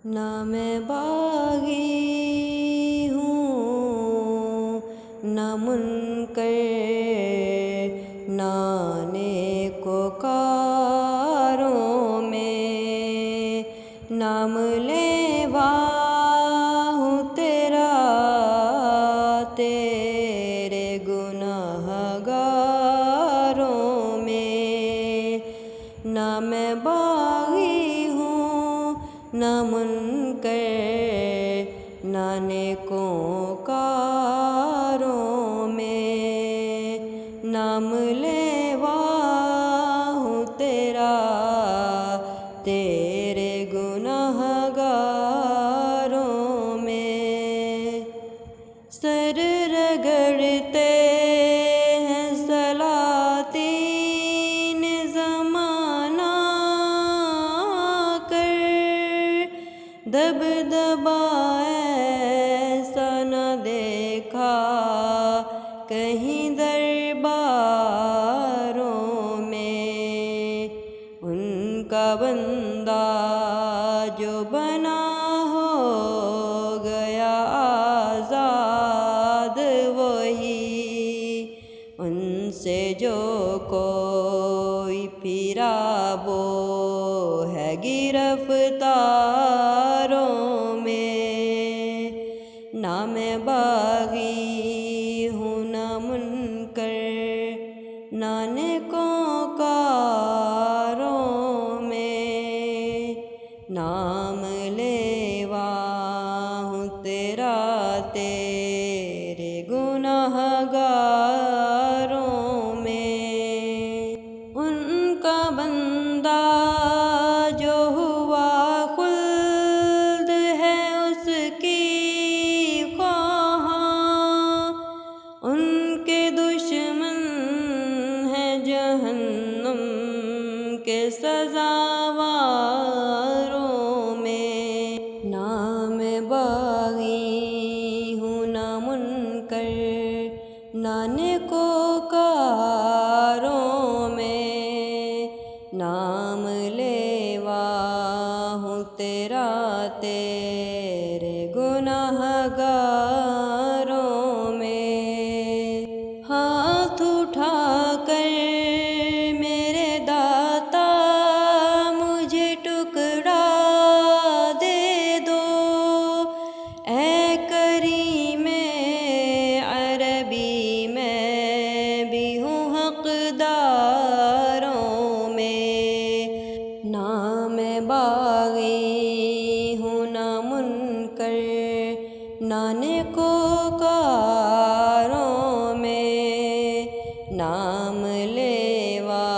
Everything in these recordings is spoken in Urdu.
نہ میں باغی ہوں نہ منکر، نہ نیکوکاروں میں، نام لیوا ہوں تیرا تیرے گنہگاروں میں، نہ میں باغی ہوں نہ منکر، نہ نیکوکاروں میں، نام لیوا ہوں تیرا تیرے گنہگاروں میں، سر رگڑتے ہیں سلاطین زمانہ کر، دبدبا ایسا نہ دیکھا کہیں درباروں میں، ان کا بندہ جو بنا ہو گیا آزاد وہی، ان سے جو کوئی پھرا وہ ہے گرفتاروں میں، نہ میں باغی ہوں نہ منکر، نہ نیکوکاروں میں، نام لیوا ہوں تیرا تیرے گنہگاروں میں، ان کا بندہ جو ہوا خلد ہے اس کی خواہاں، ان کے دشمن ہیں جہنم کے سزاواروں میں، نام باغی ہوں نہ منکر، نہ نیکوکاروں میں، نام لیوا ہوں تیرا تیرے گنہگاروں میں، ہاتھ اٹھا کر میرے داتا مجھے ٹکڑا دے دو، اے کریم عربی میں بھی ہوں حقداروں میں، نام باغی ہوں نہ منکر، نہ نیکوکاروں میں، نام لیوا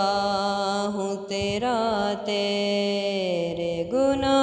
ہوں تیرا تیرے گنہ